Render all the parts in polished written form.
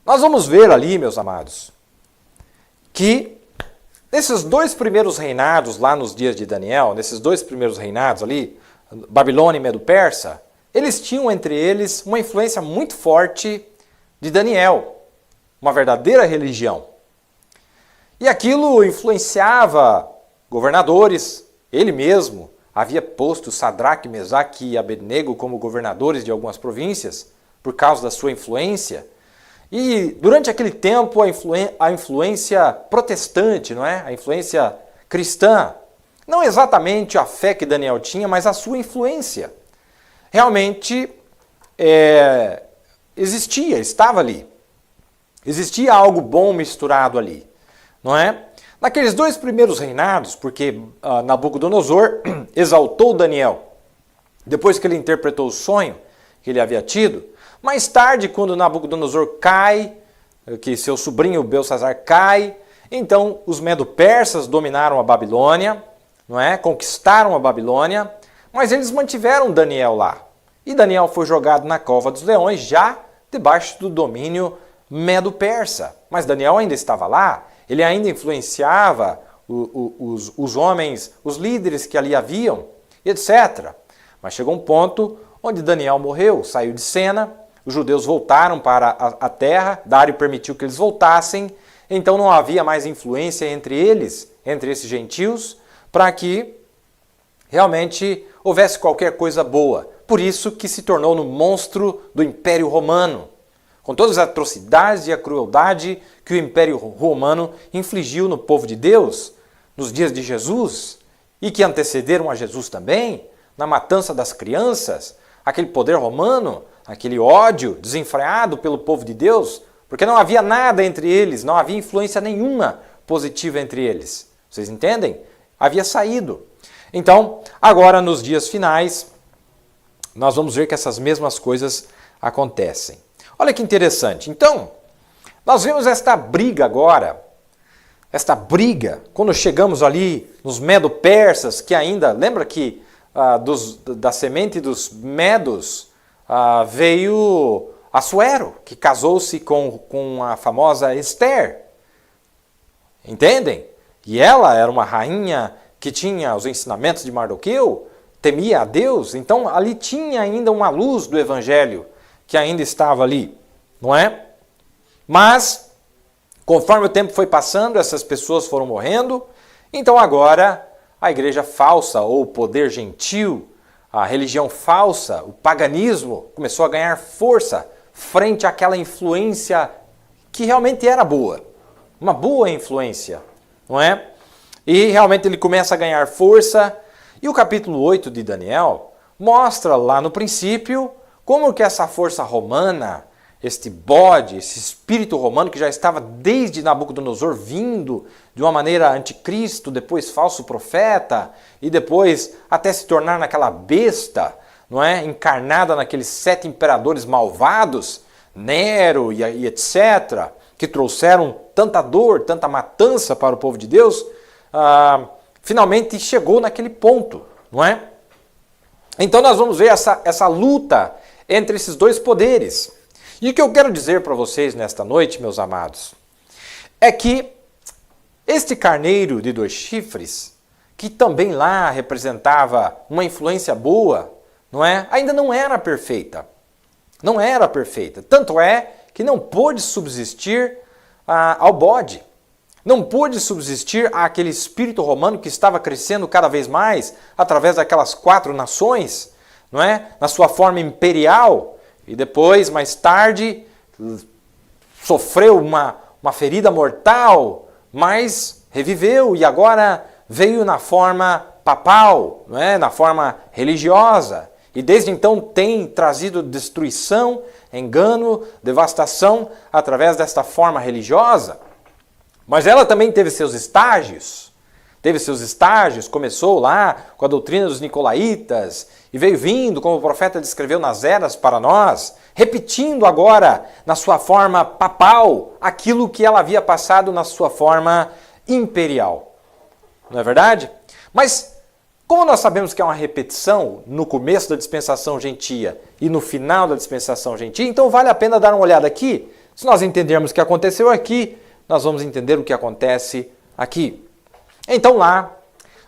Nós vamos ver ali, meus amados, que nesses dois primeiros reinados lá nos dias de Daniel, nesses dois primeiros reinados ali, Babilônia e Medo-Persa, eles tinham entre eles uma influência muito forte de Daniel, uma verdadeira religião. E aquilo influenciava governadores, ele mesmo havia posto Sadraque, Mesaque e Abednego como governadores de algumas províncias por causa da sua influência. E durante aquele tempo a influência protestante, não é? A influência cristã, não exatamente a fé que Daniel tinha, mas a sua influência, realmente existia, estava ali. Existia algo bom misturado ali, não é? Naqueles dois primeiros reinados, porque Nabucodonosor exaltou Daniel, depois que ele interpretou o sonho que ele havia tido, mais tarde, quando Nabucodonosor cai, que seu sobrinho Belsazar cai, então os Medo-Persas dominaram a Babilônia, não é? Conquistaram a Babilônia, mas eles mantiveram Daniel lá. E Daniel foi jogado na cova dos leões, já debaixo do domínio Medo-Persa. Mas Daniel ainda estava lá, ele ainda influenciava os homens, os líderes que ali haviam, etc. Mas chegou um ponto onde Daniel morreu, saiu de cena, os judeus voltaram para a terra, Dário permitiu que eles voltassem, então não havia mais influência entre eles, entre esses gentios, para que realmente houvesse qualquer coisa boa. Por isso que se tornou no monstro do Império Romano, com todas as atrocidades e a crueldade que o Império Romano infligiu no povo de Deus nos dias de Jesus e que antecederam a Jesus também, na matança das crianças, aquele poder romano, aquele ódio desenfreado pelo povo de Deus, porque não havia nada entre eles, não havia influência nenhuma positiva entre eles. Vocês entendem? Havia saído. Então, agora nos dias finais, nós vamos ver que essas mesmas coisas acontecem. Olha que interessante. Então, nós vemos esta briga agora, quando chegamos ali nos Medo-Persas, que ainda, lembra que da semente dos Medos veio Assuero, que casou-se com a famosa Esther. Entendem? E ela era uma rainha que tinha os ensinamentos de Mardoqueu, temia a Deus, então ali tinha ainda uma luz do Evangelho que ainda estava ali, não é? Mas, conforme o tempo foi passando, essas pessoas foram morrendo, então agora a igreja falsa, ou o poder gentil, a religião falsa, o paganismo, começou a ganhar força frente àquela influência que realmente era boa, uma boa influência, não é? E realmente ele começa a ganhar força, e o capítulo 8 de Daniel mostra lá no princípio como que essa força romana, este bode, esse espírito romano que já estava desde Nabucodonosor vindo de uma maneira anticristo, depois falso profeta, e depois até se tornar naquela besta, não é? Encarnada naqueles 7 imperadores malvados, Nero e etc., que trouxeram tanta dor, tanta matança para o povo de Deus, finalmente chegou naquele ponto, não é? Então nós vamos ver essa luta entre esses dois poderes. E o que eu quero dizer para vocês nesta noite, meus amados, é que este carneiro de 2 chifres, que também lá representava uma influência boa, não é? Ainda não era perfeita. Não era perfeita. Tanto é que não pôde subsistir ao bode. Não pôde subsistir àquele espírito romano que estava crescendo cada vez mais através daquelas 4 nações, não é? Na sua forma imperial. E depois, mais tarde, sofreu uma ferida mortal, mas reviveu e agora veio na forma papal, não é? Na forma religiosa. E desde então tem trazido destruição, engano, devastação através desta forma religiosa. Mas ela também teve seus estágios. Começou lá com a doutrina dos nicolaítas e veio vindo, como o profeta descreveu nas eras para nós, repetindo agora na sua forma papal aquilo que ela havia passado na sua forma imperial. Não é verdade? Mas como nós sabemos que é uma repetição no começo da dispensação gentia e no final da dispensação gentia, então vale a pena dar uma olhada aqui, Se nós entendermos o que aconteceu aqui, nós vamos entender o que acontece aqui. Então lá,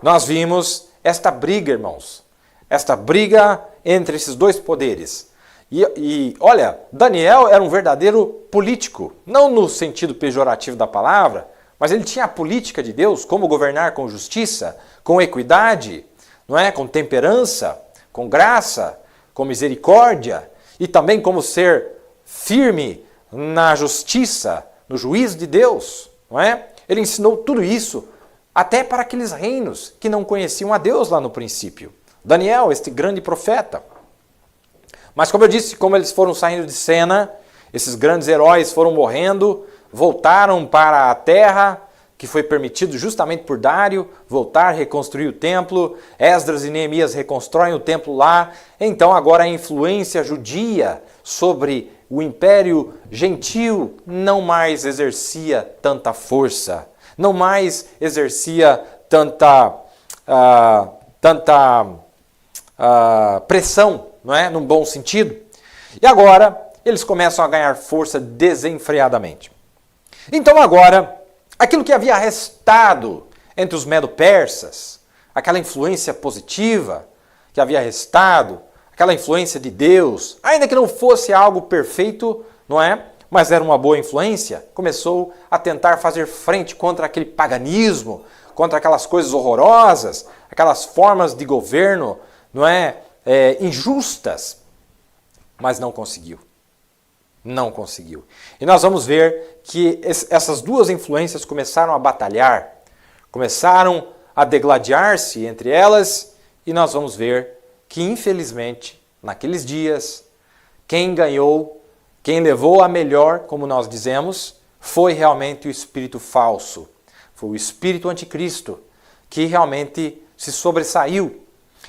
nós vimos esta briga, irmãos. Esta briga entre esses dois poderes. E olha, Daniel era um verdadeiro político. Não no sentido pejorativo da palavra, mas ele tinha a política de Deus, como governar com justiça, com equidade, não é? Com temperança, com graça, com misericórdia e também como ser firme na justiça, no juízo de Deus, não é? Ele ensinou tudo isso até para aqueles reinos que não conheciam a Deus lá no princípio. Daniel, este grande profeta. Mas como eu disse, como eles foram saindo de cena, esses grandes heróis foram morrendo, voltaram para a terra, que foi permitido justamente por Dário, voltar, reconstruir o templo. Esdras e Neemias reconstroem o templo lá. Então agora a influência judia sobre o império gentil não mais exercia tanta força, não mais exercia tanta pressão, não é? Num bom sentido. E agora eles começam a ganhar força desenfreadamente. Então agora, aquilo que havia restado entre os medo-persas, aquela influência positiva que havia restado, aquela influência de Deus, ainda que não fosse algo perfeito, não é? Mas era uma boa influência, começou a tentar fazer frente contra aquele paganismo, contra aquelas coisas horrorosas, aquelas formas de governo, não é? Injustas, mas não conseguiu. Não conseguiu. E nós vamos ver que essas duas influências começaram a batalhar, começaram a degladiar-se entre elas, e nós vamos ver que, infelizmente, naqueles dias, quem ganhou, quem levou a melhor, como nós dizemos, foi realmente o espírito falso. Foi o espírito anticristo que realmente se sobressaiu.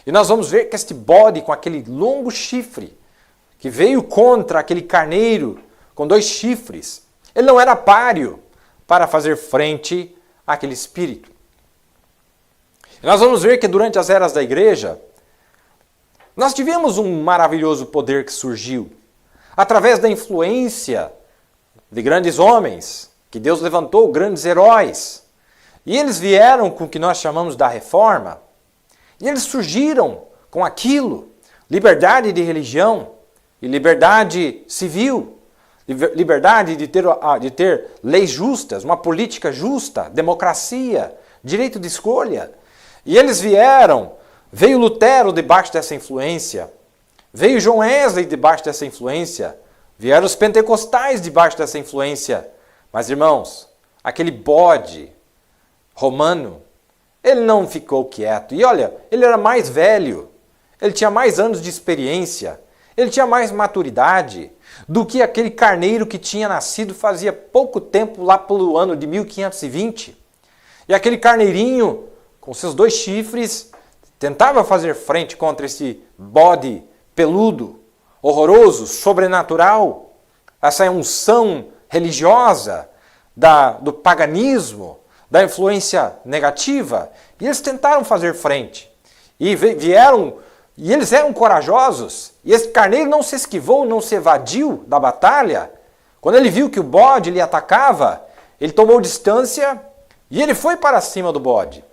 E nós vamos ver que este bode com aquele longo chifre, que veio contra aquele carneiro com 2 chifres, ele não era páreo para fazer frente àquele espírito. E nós vamos ver que durante as eras da igreja, nós tivemos um maravilhoso poder que surgiu através da influência de grandes homens, que Deus levantou, grandes heróis. E eles vieram com o que nós chamamos da reforma, e eles surgiram com aquilo, liberdade de religião e liberdade civil, liberdade de ter leis justas, uma política justa, democracia, direito de escolha. E eles veio Lutero debaixo dessa influência, veio John Wesley debaixo dessa influência, vieram os pentecostais debaixo dessa influência. Mas, irmãos, aquele bode romano, ele não ficou quieto. E olha, ele era mais velho, ele tinha mais anos de experiência, ele tinha mais maturidade do que aquele carneiro que tinha nascido fazia pouco tempo, lá pelo ano de 1520. E aquele carneirinho, com seus 2 chifres, tentava fazer frente contra esse bode peludo, horroroso, sobrenatural, essa unção religiosa do paganismo, da influência negativa. E eles tentaram fazer frente. E eles eram corajosos. E esse carneiro não se esquivou, não se evadiu da batalha. Quando ele viu que o bode lhe atacava, ele tomou distância e ele foi para cima do bode.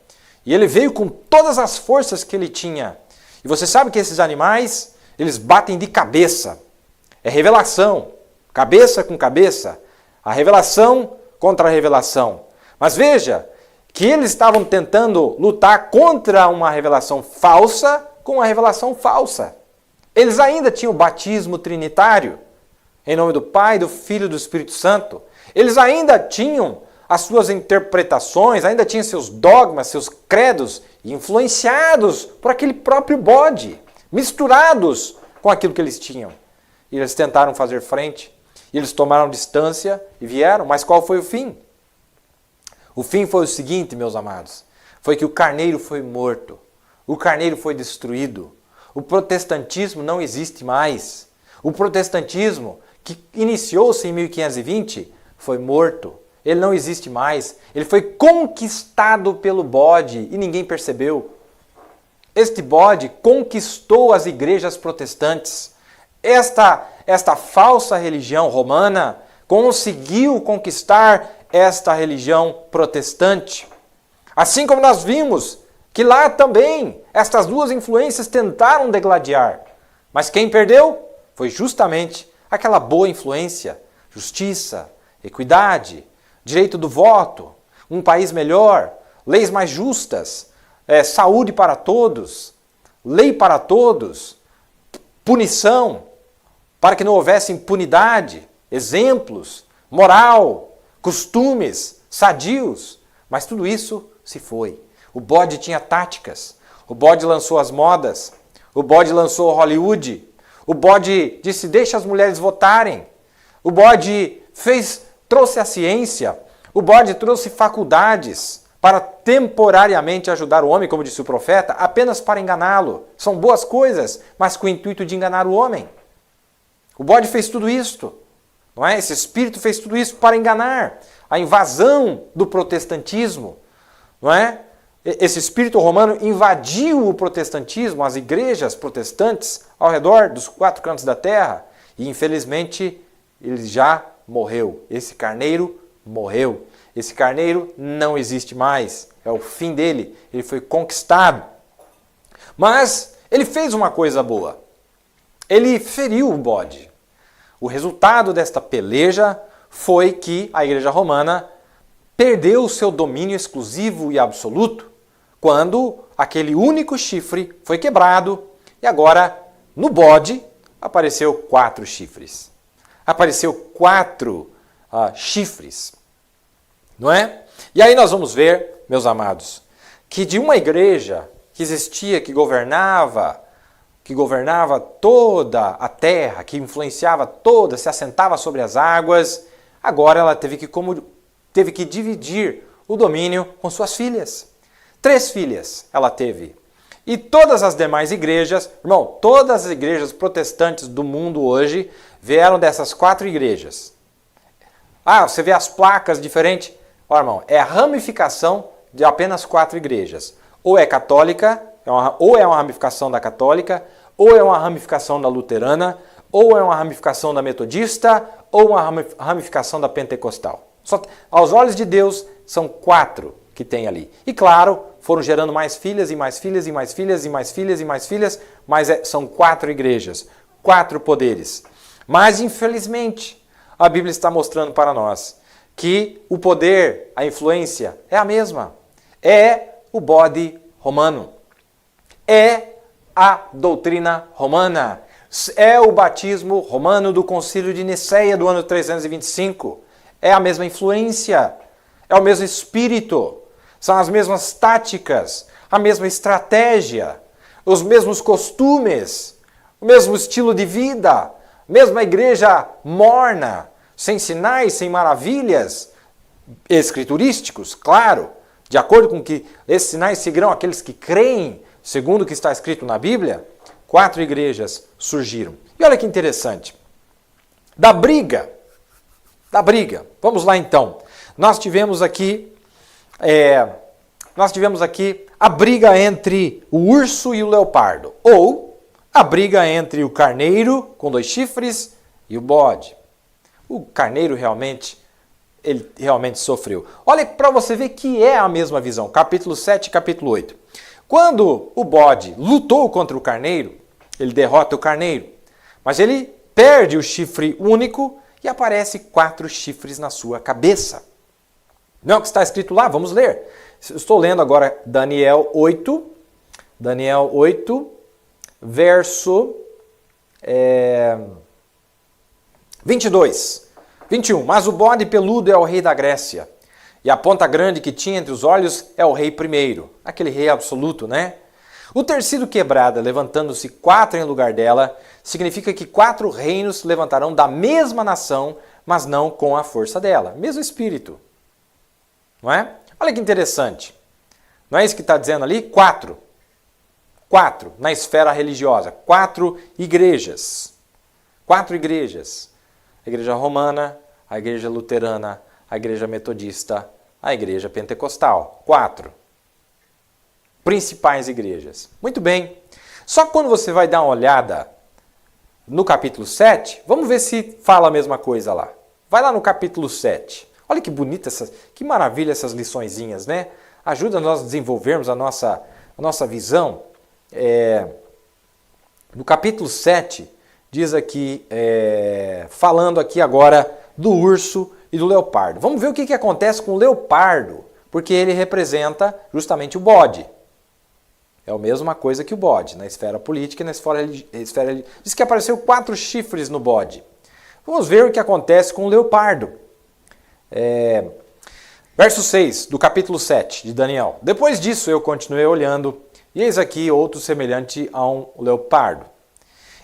E ele veio com todas as forças que ele tinha. E você sabe que esses animais, eles batem de cabeça. É revelação. Cabeça com cabeça. A revelação contra a revelação. Mas veja que eles estavam tentando lutar contra uma revelação falsa com uma revelação falsa. Eles ainda tinham o batismo trinitário, em nome do Pai, do Filho e do Espírito Santo. Eles ainda tinham as suas interpretações, ainda tinham seus dogmas, seus credos, influenciados por aquele próprio bode, misturados com aquilo que eles tinham. E eles tentaram fazer frente, e eles tomaram distância e vieram, mas qual foi o fim? O fim foi o seguinte, meus amados, foi que o carneiro foi morto, o carneiro foi destruído, o protestantismo não existe mais. O protestantismo, que iniciou-se em 1520, foi morto, ele não existe mais, ele foi conquistado pelo bode e ninguém percebeu. Este bode conquistou as igrejas protestantes. Esta falsa religião romana conseguiu conquistar esta religião protestante. Assim como nós vimos que lá também estas duas influências tentaram degladiar. Mas quem perdeu foi justamente aquela boa influência, justiça, equidade, direito do voto, um país melhor, leis mais justas, saúde para todos, lei para todos, punição, para que não houvesse impunidade, exemplos, moral, costumes, sadios. Mas tudo isso se foi. O bode tinha táticas, o bode lançou as modas, o bode lançou Hollywood, o bode disse deixa as mulheres votarem, o bode trouxe a ciência, o bode trouxe faculdades para temporariamente ajudar o homem, como disse o profeta, apenas para enganá-lo. São boas coisas, mas com o intuito de enganar o homem. O bode fez tudo isto, não é? Esse espírito fez tudo isso para enganar. A invasão do protestantismo, não é? Esse espírito romano invadiu o protestantismo, as igrejas protestantes ao redor dos 4 cantos da terra e infelizmente ele já morreu. Esse carneiro morreu. Esse carneiro não existe mais. É o fim dele. Ele foi conquistado. Mas ele fez uma coisa boa. Ele feriu o bode. O resultado desta peleja foi que a Igreja Romana perdeu o seu domínio exclusivo e absoluto quando aquele único chifre foi quebrado e agora no bode apareceu 4 chifres. Apareceu 4 chifres. Não é? E aí nós vamos ver, meus amados, que de uma igreja que existia, que governava toda a terra, que influenciava toda, se assentava sobre as águas, agora ela teve que dividir o domínio com suas filhas. 3 filhas ela teve. E todas as demais igrejas, irmão, todas as igrejas protestantes do mundo hoje vieram dessas 4 igrejas. Você vê as placas diferentes? Irmão, é a ramificação de apenas 4 igrejas. Ou é católica, ou é uma ramificação da católica, ou é uma ramificação da luterana, ou é uma ramificação da metodista, ou uma ramificação da pentecostal. Aos olhos de Deus, são 4 que tem ali. E claro, foram gerando mais filhas, e mais filhas, e mais filhas, e mais filhas, e mais filhas, mas são 4 igrejas, 4 poderes. Mas, infelizmente, a Bíblia está mostrando para nós que o poder, a influência é a mesma. É o bode romano. É a doutrina romana. É o batismo romano do Concílio de Nicéia do ano 325. É a mesma influência. É o mesmo espírito. São as mesmas táticas, a mesma estratégia, os mesmos costumes, o mesmo estilo de vida, mesma igreja morna, sem sinais, sem maravilhas, escriturísticos, claro, de acordo com que esses sinais seguirão aqueles que creem, segundo o que está escrito na Bíblia, 4 igrejas surgiram. E olha que interessante, da briga, vamos lá então, nós tivemos aqui a briga entre o urso e o leopardo, ou a briga entre o carneiro com 2 chifres e o bode. O carneiro realmente sofreu. Olha para você ver que é a mesma visão, capítulo 7 e capítulo 8. Quando o bode lutou contra o carneiro, ele derrota o carneiro, mas ele perde o chifre único e aparece 4 chifres na sua cabeça. Não é o que está escrito lá? Vamos ler. Estou lendo agora Daniel 8, verso 22, 21. Mas o bode peludo é o rei da Grécia, e a ponta grande que tinha entre os olhos é o rei primeiro, aquele rei absoluto, né? O ter sido quebrada, levantando-se 4 em lugar dela, significa que 4 reinos se levantarão da mesma nação, mas não com a força dela. Mesmo espírito. Não é? Olha que interessante. Não é isso que está dizendo ali? 4 na esfera religiosa. 4 igrejas. 4 igrejas. A igreja romana, a igreja luterana, a igreja metodista, a igreja pentecostal. 4 principais igrejas. Muito bem. Só que quando você vai dar uma olhada no capítulo 7, vamos ver se fala a mesma coisa lá. Vai lá no capítulo 7. Olha que bonita, que maravilha essas liçõezinhas, né? Ajuda nós a desenvolvermos a nossa visão. No capítulo 7, diz aqui, falando aqui agora do urso e do leopardo. Vamos ver o que acontece com o leopardo, porque ele representa justamente o bode. É a mesma coisa que o bode, na esfera política e na esfera. Diz que apareceu 4 chifres no bode. Vamos ver o que acontece com o leopardo. Verso 6 do capítulo 7 de Daniel. Depois disso eu continuei olhando, e eis aqui outro semelhante a um leopardo.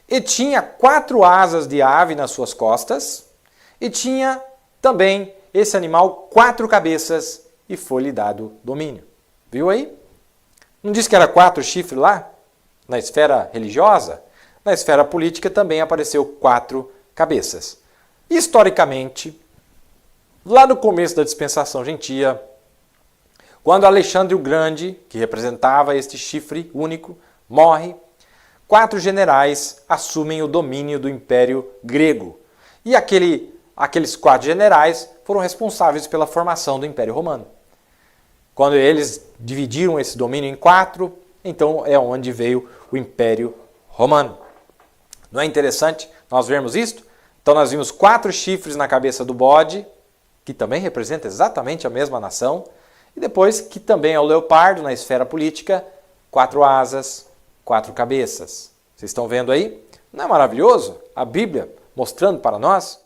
E tinha 4 asas de ave nas suas costas, e tinha também esse animal 4 cabeças, e foi-lhe dado domínio. Viu aí? Não disse que era 4 chifres lá? Na esfera religiosa? Na esfera política também apareceu 4 cabeças. Historicamente, lá no começo da dispensação gentia, quando Alexandre o Grande, que representava este chifre único, morre, 4 generais assumem o domínio do Império Grego. E aqueles 4 generais foram responsáveis pela formação do Império Romano. Quando eles dividiram esse domínio em 4, então é onde veio o Império Romano. Não é interessante nós vermos isto? Então nós vimos 4 chifres na cabeça do bode, que também representa exatamente a mesma nação, e depois que também é o leopardo na esfera política, 4 asas, 4 cabeças. Vocês estão vendo aí? Não é maravilhoso? A Bíblia mostrando para nós?